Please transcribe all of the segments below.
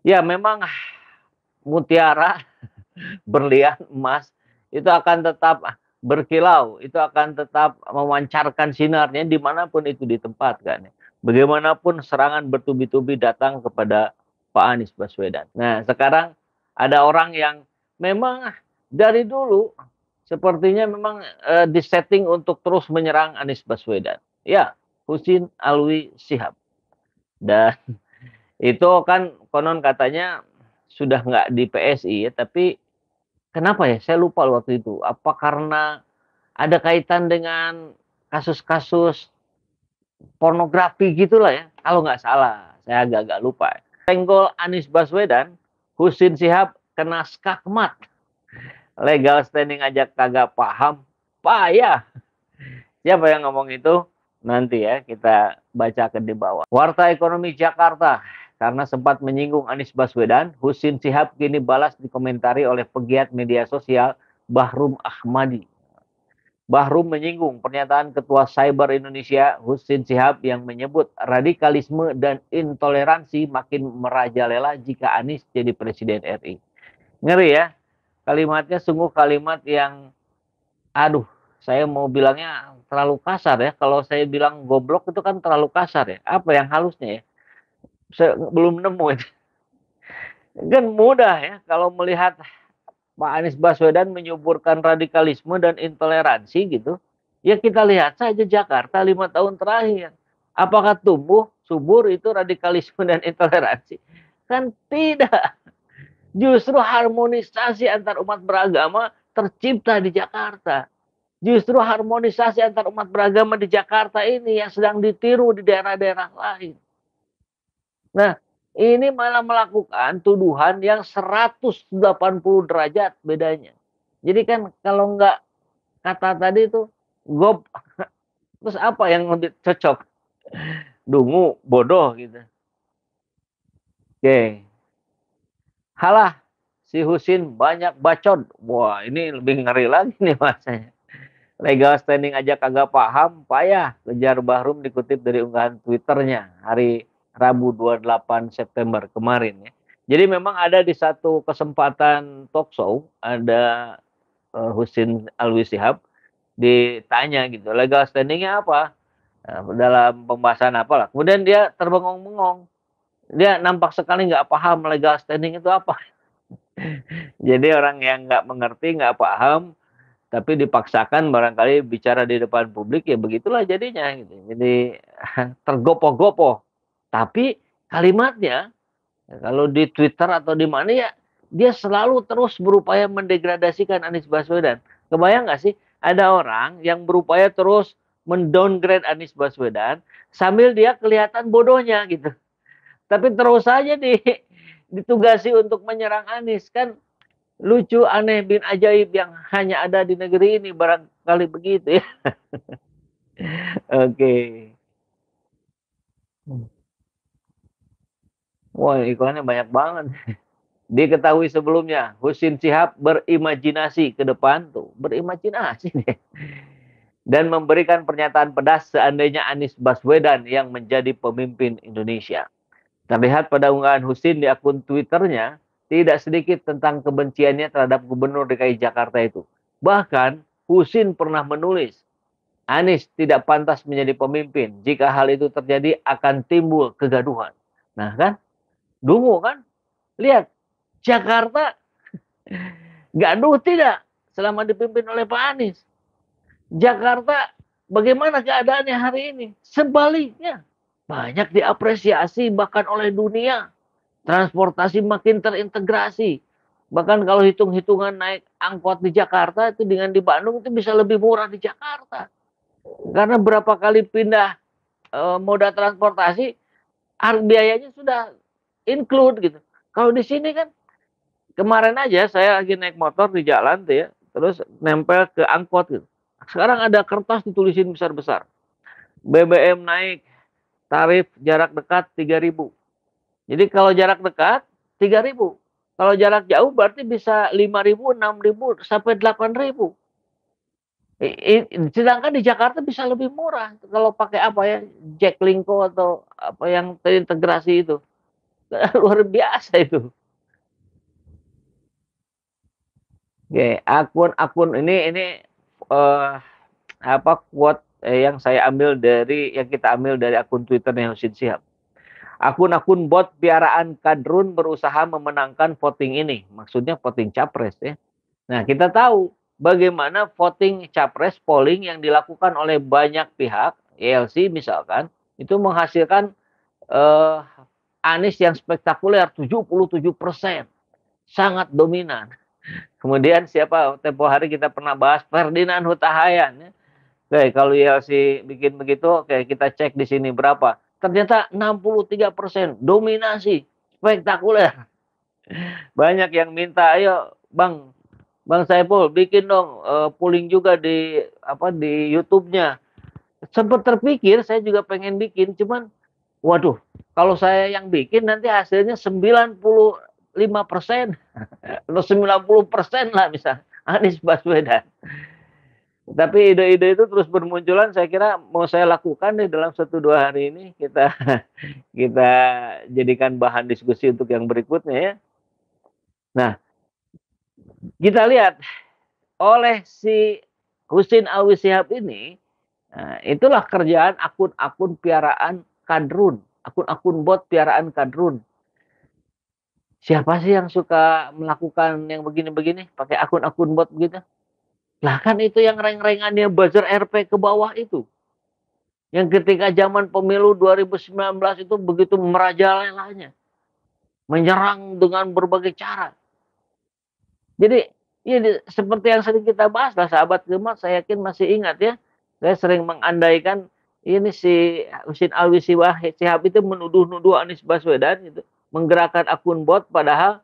Ya memang mutiara, berlian, emas itu akan tetap berkilau, itu akan tetap memancarkan sinarnya dimanapun itu ditempatkan. Bagaimanapun serangan bertubi-tubi datang kepada Pak Anies Baswedan. Nah, sekarang ada orang yang memang dari dulu sepertinya memang disetting untuk terus menyerang Anies Baswedan. Ya, Husin Alwi Shihab. Dan itu kan konon katanya sudah nggak di PSI ya, tapi kenapa ya? Saya lupa waktu itu. Apa karena ada kaitan dengan kasus-kasus pornografi gitulah ya? Kalau nggak salah, saya agak-agak lupa. Senggol Anies Baswedan, Husin Sihab kena skakmat. Legal standing aja kagak paham. Payah. Siapa yang ngomong itu? Nanti ya kita bacakan di bawah. Warta Ekonomi Jakarta. Karena sempat menyinggung Anies Baswedan, Husin Sihab kini balas dikomentari oleh pegiat media sosial Bahrum Ahmadi. Bahrum menyinggung pernyataan Ketua Cyber Indonesia Husin Sihab yang menyebut radikalisme dan intoleransi makin merajalela jika Anies jadi Presiden RI. Ngeri ya, kalimatnya sungguh kalimat yang, aduh, saya mau bilangnya terlalu kasar ya. Kalau saya bilang goblok itu kan terlalu kasar ya. Apa yang halusnya ya? Saya belum nemu itu. Kan mudah ya kalau melihat Pak Anies Baswedan menyuburkan radikalisme dan intoleransi gitu. Ya kita lihat saja Jakarta 5 tahun terakhir. Apakah tumbuh subur itu radikalisme dan intoleransi? Kan tidak. Justru harmonisasi antar umat beragama tercipta di Jakarta. Justru harmonisasi antar umat beragama di Jakarta ini yang sedang ditiru di daerah-daerah lain. Nah, ini malah melakukan tuduhan yang 180 derajat bedanya. Jadi kan kalau nggak kata tadi itu gob, terus apa yang lebih cocok? Dungu, bodoh gitu. Oke. Halah, si Husin banyak bacot. Wah, ini lebih ngeri lagi nih masanya. Legal standing aja kagak paham, payah. Kejar Bahrum dikutip dari unggahan Twitternya hari Rabu 28 September kemarin ya. Jadi memang ada di satu kesempatan talk show, ada Husin Alwi Shihab ditanya gitu, legal standingnya apa? Dalam pembahasan apalah. Kemudian dia terbengong-bengong. Dia nampak sekali nggak paham legal standing itu apa. Jadi orang yang nggak mengerti, nggak paham, tapi dipaksakan barangkali bicara di depan publik ya begitulah jadinya gitu. Jadi tergopoh-gopoh. Tapi kalimatnya kalau di Twitter atau di mana ya dia selalu terus berupaya mendegradasikan Anies Baswedan. Kebayang nggak sih ada orang yang berupaya terus mendowngrade Anies Baswedan sambil dia kelihatan bodohnya gitu. Tapi terus saja ditugasi untuk menyerang Anies kan lucu, aneh, bin ajaib yang hanya ada di negeri ini barangkali begitu ya. Oke. Wah, iklannya banyak banget. Diketahui sebelumnya, Husin Sihab berimajinasi ke depan tuh, berimajinasi nih. Dan memberikan pernyataan pedas seandainya Anies Baswedan yang menjadi pemimpin Indonesia. Terlihat pada unggahan Husin di akun Twitternya, tidak sedikit tentang kebenciannya terhadap Gubernur DKI Jakarta itu. Bahkan, Husin pernah menulis, Anies tidak pantas menjadi pemimpin. Jika hal itu terjadi, akan timbul kegaduhan. Nah kan, dungu kan? Lihat, Jakarta gaduh tidak selama dipimpin oleh Pak Anies. Jakarta bagaimana keadaannya hari ini? Sebaliknya, banyak diapresiasi bahkan oleh dunia. Transportasi makin terintegrasi. Bahkan kalau hitung-hitungan naik angkot di Jakarta itu dengan di Bandung itu bisa lebih murah di Jakarta. Karena berapa kali pindah moda transportasi, biayanya sudah include gitu. Kalau di sini kan kemarin aja saya lagi naik motor di jalan tuh ya, terus nempel ke angkot gitu. Sekarang ada kertas ditulisin besar-besar. BBM naik, tarif jarak dekat 3.000. Jadi kalau jarak dekat 3.000. Kalau jarak jauh berarti bisa 5.000, 6.000 sampai 8.000. Sedangkan di Jakarta bisa lebih murah kalau pakai apa ya, Jaklingko atau apa yang terintegrasi itu. Luar biasa itu. Oke, akun-akun ini eh, apa quote yang saya ambil dari yang kita ambil dari akun Twitternya Husin Sihab. Akun-akun bot piaraan kadrun berusaha memenangkan voting ini. Maksudnya voting capres ya. Nah, kita tahu bagaimana voting capres polling yang dilakukan oleh banyak pihak, YLC misalkan, itu menghasilkan eh, Anies yang spektakuler 77%, sangat dominan. Kemudian siapa tempo hari kita pernah bahas Ferdinand Huta Hayan. Ya. Oke, kalau YLC bikin begitu, oke kita cek di sini berapa. Ternyata 63% dominasi spektakuler. Banyak yang minta, ayo Bang Saiful bikin dong polling juga di di YouTube-nya. Sempat terpikir saya juga pengen bikin, cuman waduh, kalau saya yang bikin nanti hasilnya 95% atau 90% lah bisa Anies Baswedan. Tapi ide-ide itu terus bermunculan, saya kira mau saya lakukan di dalam 1-2 hari ini kita kita jadikan bahan diskusi untuk yang berikutnya ya. Nah, kita lihat oleh si Husin Alwi Shihab ini, nah, itulah kerjaan akun-akun piaraan kadrun, akun-akun bot piaraan kadrun. Siapa sih yang suka melakukan yang begini-begini pakai akun-akun bot begitu? Lah kan itu yang rank-rankannya buzzer RP ke bawah itu. Yang ketika zaman pemilu 2019 itu begitu merajalelanya. Menyerang dengan berbagai cara. Jadi ya seperti yang sering kita bahas lah sahabat Gemat, saya yakin masih ingat ya. Saya sering mengandaikan ini si Husin Alwi Shihab itu menuduh-nuduh Anies Baswedan gitu, menggerakkan akun bot padahal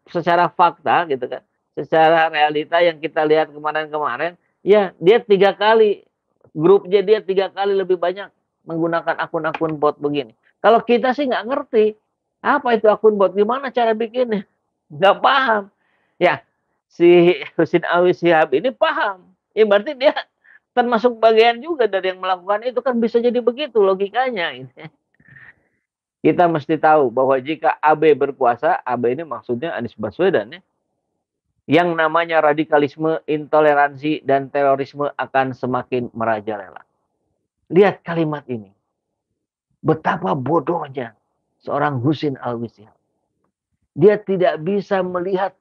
secara fakta gitu kan, secara realita yang kita lihat kemarin-kemarin, ya dia 3 kali grupnya dia 3 kali lebih banyak menggunakan akun-akun bot begini. Kalau kita sih nggak ngerti apa itu akun bot, gimana cara bikinnya, nggak paham. Ya, si Husin Alwi Shihab ini paham. Ya berarti dia termasuk bagian juga dari yang melakukan itu, kan bisa jadi begitu logikanya. Kita mesti tahu bahwa jika AB berkuasa, AB ini maksudnya Anies Baswedan ya, yang namanya radikalisme, intoleransi, dan terorisme akan semakin merajalela. Lihat kalimat ini. Betapa bodohnya seorang Husin Alwi Shihab. Dia tidak bisa melihat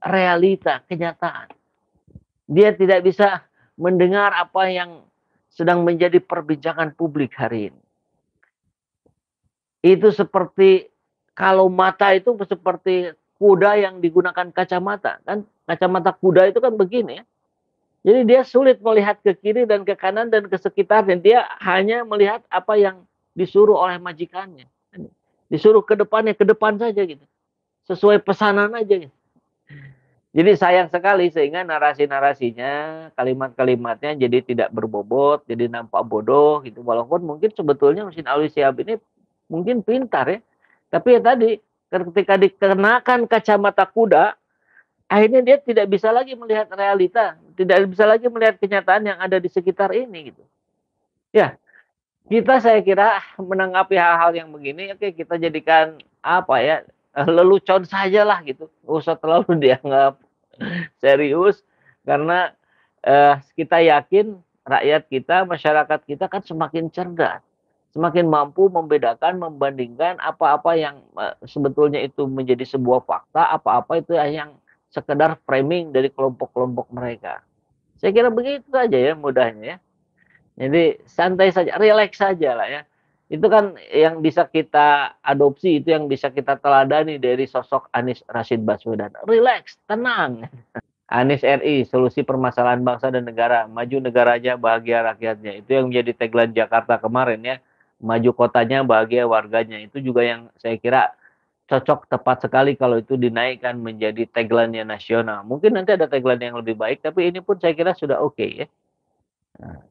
realita, kenyataan. Dia tidak bisa mendengar apa yang sedang menjadi perbincangan publik hari ini. Itu seperti kalau mata itu seperti kuda yang digunakan kacamata, kan? Kacamata kuda itu kan begini ya. Jadi dia sulit melihat ke kiri dan ke kanan dan ke sekitarnya. Dia hanya melihat apa yang disuruh oleh majikannya. Disuruh ke depannya, ke depan saja gitu. Sesuai pesanan aja gitu. Jadi sayang sekali sehingga narasi-narasinya, kalimat-kalimatnya jadi tidak berbobot, jadi nampak bodoh gitu. Walaupun mungkin sebetulnya Husin Alwi Shihab ini mungkin pintar ya. Tapi ya tadi ketika dikenakan kacamata kuda, akhirnya dia tidak bisa lagi melihat realita, tidak bisa lagi melihat kenyataan yang ada di sekitar ini gitu. Ya, kita saya kira menanggapi hal-hal yang begini, oke kita jadikan apa ya, lelucon sajalah gitu, nggak usah terlalu dianggap serius, karena kita yakin rakyat kita, masyarakat kita kan semakin cerdas, semakin mampu membedakan, membandingkan apa-apa yang sebetulnya itu menjadi sebuah fakta, apa-apa itu yang sekedar framing dari kelompok-kelompok mereka. Saya kira begitu saja ya mudahnya ya. Jadi santai saja, relax saja lah ya. Itu kan yang bisa kita adopsi, itu yang bisa kita teladani dari sosok Anies Rashid Baswedan. Relax, tenang. Anies RI, solusi permasalahan bangsa dan negara. Maju negaranya, bahagia rakyatnya. Itu yang menjadi tagline Jakarta kemarin ya. Maju kotanya, bahagia warganya. Itu juga yang saya kira cocok, tepat sekali kalau itu dinaikkan menjadi tagline-nya nasional. Mungkin nanti ada tagline yang lebih baik, tapi ini pun saya kira sudah oke ya. Nah,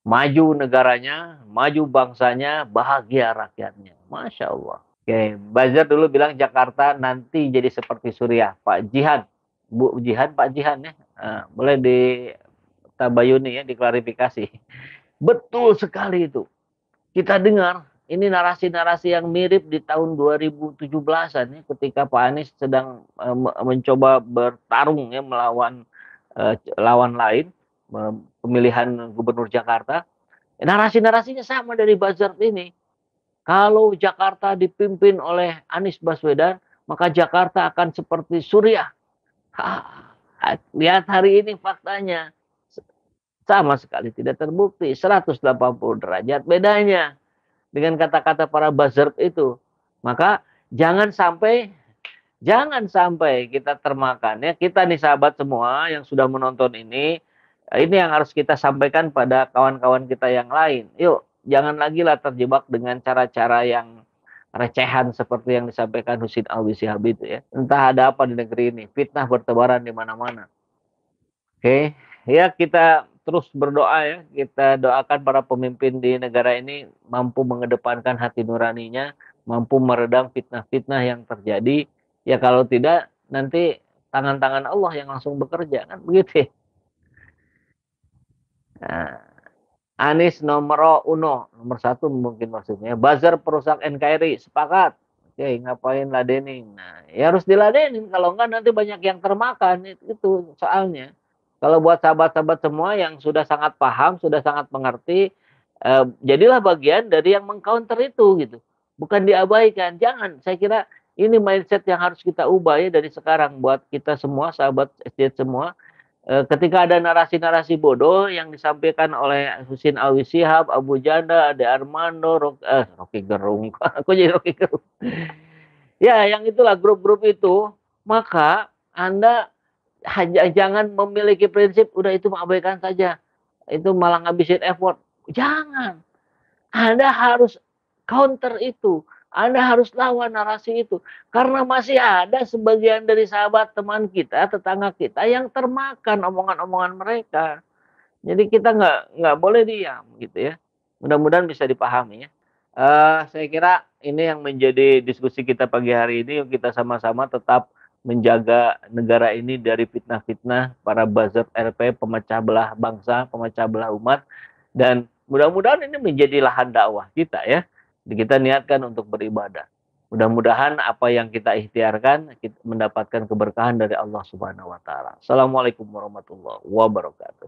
maju negaranya, maju bangsanya, bahagia rakyatnya. Masya Allah. Oke, Bazar dulu bilang Jakarta nanti jadi seperti Suriah. Pak Jihan, Bu Jihan, Pak Jihan ya. Boleh ditabayuni ya, diklarifikasi. Betul sekali itu. Kita dengar ini narasi-narasi yang mirip di tahun 2017-an ya, ketika Pak Anies sedang mencoba bertarung ya melawan lawan lain, pemilihan gubernur Jakarta. Narasi-narasinya sama dari buzzer ini. Kalau Jakarta dipimpin oleh Anies Baswedan, maka Jakarta akan seperti Suriah. Lihat hari ini faktanya. Sama sekali tidak terbukti. 180 derajat bedanya dengan kata-kata para buzzer itu. Maka jangan sampai kita termakan ya. Kita nih sahabat semua yang sudah menonton ini yang harus kita sampaikan pada kawan-kawan kita yang lain. Yuk, jangan lagi lah terjebak dengan cara-cara yang recehan seperti yang disampaikan Husin Alwi Shihab itu ya. Entah ada apa di negeri ini, fitnah bertebaran di mana-mana. Oke, ya kita terus berdoa ya. Kita doakan para pemimpin di negara ini mampu mengedepankan hati nuraninya, mampu meredam fitnah-fitnah yang terjadi. Ya kalau tidak nanti tangan-tangan Allah yang langsung bekerja kan begitu ya. Nah, Anies nomor satu mungkin maksudnya. Buzzer perusak NKRI sepakat. Oke, ngapain ladenin? Nah, ya harus diladenin. Kalau enggak nanti banyak yang termakan itu soalnya. Kalau buat sahabat-sahabat semua yang sudah sangat paham, sudah sangat mengerti, jadilah bagian dari yang mengcounter itu gitu. Bukan diabaikan. Jangan. Saya kira ini mindset yang harus kita ubah ya dari sekarang buat kita semua, sahabat SJ semua. Ketika ada narasi-narasi bodoh yang disampaikan oleh Husin Alwi Shihab, Abu Janda, Ade Armando, Rocky Gerung, aku jadi Rocky Gerung. Ya, yang itulah grup-grup itu, maka Anda jangan memiliki prinsip, udah itu mengabaikan saja. Itu malah ngabisin effort. Jangan. Anda harus counter itu. Anda harus lawan narasi itu. Karena masih ada sebagian dari sahabat teman kita, tetangga kita yang termakan omongan-omongan mereka. Jadi kita nggak boleh diam gitu ya. Mudah-mudahan bisa dipahami ya. Saya kira ini yang menjadi diskusi kita pagi hari ini. Yuk kita sama-sama tetap menjaga negara ini dari fitnah-fitnah para buzzer RP, pemecah belah bangsa, pemecah belah umat. Dan mudah-mudahan ini menjadi lahan dakwah kita ya. Kita niatkan untuk beribadah. Mudah-mudahan apa yang kita ikhtiarkan kita mendapatkan keberkahan dari Allah Subhanahu wa taala. Assalamualaikum warahmatullahi wabarakatuh.